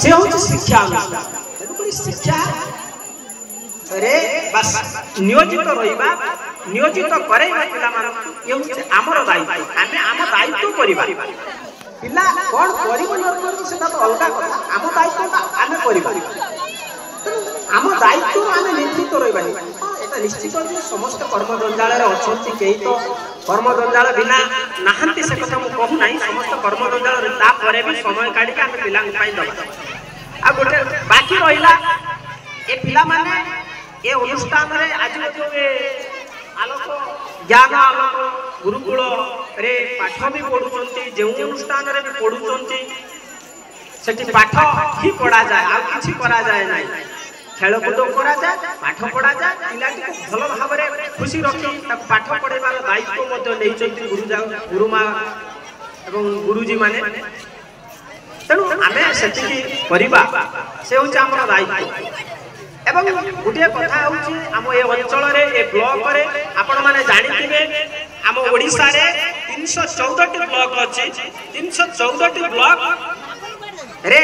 से हूँ शिक्षा अनुष्ठान शिक्षा रे बस नियोजित रहिबा नियोजित करैबा पिला मानक ये हूँ आमर दायित्व आमे आम दायित्व करिबा पिला कोन करिबो न करिबो सेटा तो अलगा कथा आम दायित्व आमे करिबा आम दायित्व आमे निर्मित रहिबा एटा निश्चित जे समस्त कर्म जंजाल रे अछंती केही तो कर्म जंजाल बिना नाहंती से कथा मु कहू नाही समस्त कर्म जंजाल रे ता परे भी समय काढी के आमे पिला पाई दबा आ गोटे बाकी रहिला ए पिला माने ए अनुष्ठान रे आज जे आलोक ज्ञान आलोक गुरुकुल रे पाठ भी पढुचंती जे अनुष्ठान रे भी पढुचंती सेठी पाठ ही पढ़ा जाए आ किछि करा जाए नाही खेलकूद करा जाए पाठ पढ़ा जाए पिला भल भाव में खुशी रखी पाठ पढ़ेबार दायित्व गुरुमा एवं गुरुजी माने तेणु आम से से हूँ आम दायित्व एवं गोटे कथा आम ए अंचल ए ब्लॉक रे आपण माने जानिथिबे आम ओडिसा रे 314 ब्लॉक अछि 314 ब्लॉक रे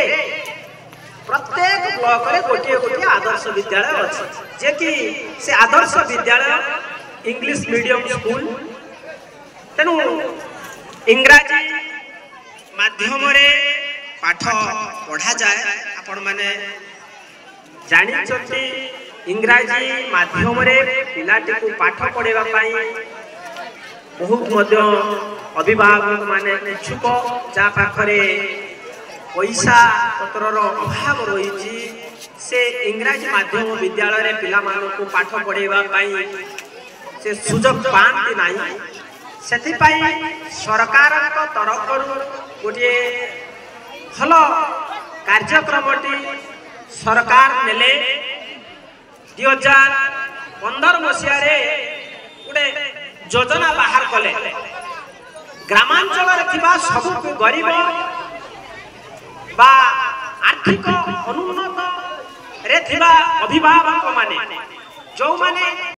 प्रत्येक ब्लॉक रे गोटे गोटे आदर्श विद्यालय अछि जे कि से Adarsh Vidyalaya English medium school तेणु इंग्राजी माध्यम रे पाठ पढ़ा जाए आपण माने जानि चोटी इंग्राजी माध्यम रे पिलाटी को पाठ पढ़ेबा पाई बहुत मध्य अभिभावक माने इच्छुक जा पाखरे पैसा पत्रर अभाव रही से इंग्राजी माध्यम विद्यालय रे पिला मानको पाठ पढ़ेबा पाई से सुजोग पांती नाही सेति पाई सरकार को तरफ गोटे भल कार्यक्रमटी सरकार नेले 2015 मसीह रे गोटे योजना बाहर कले ग्रामांचल रे थिबा सब गरीब बा आर्थिक अनुन्नत रे थिबा अभिभावक माने जो माने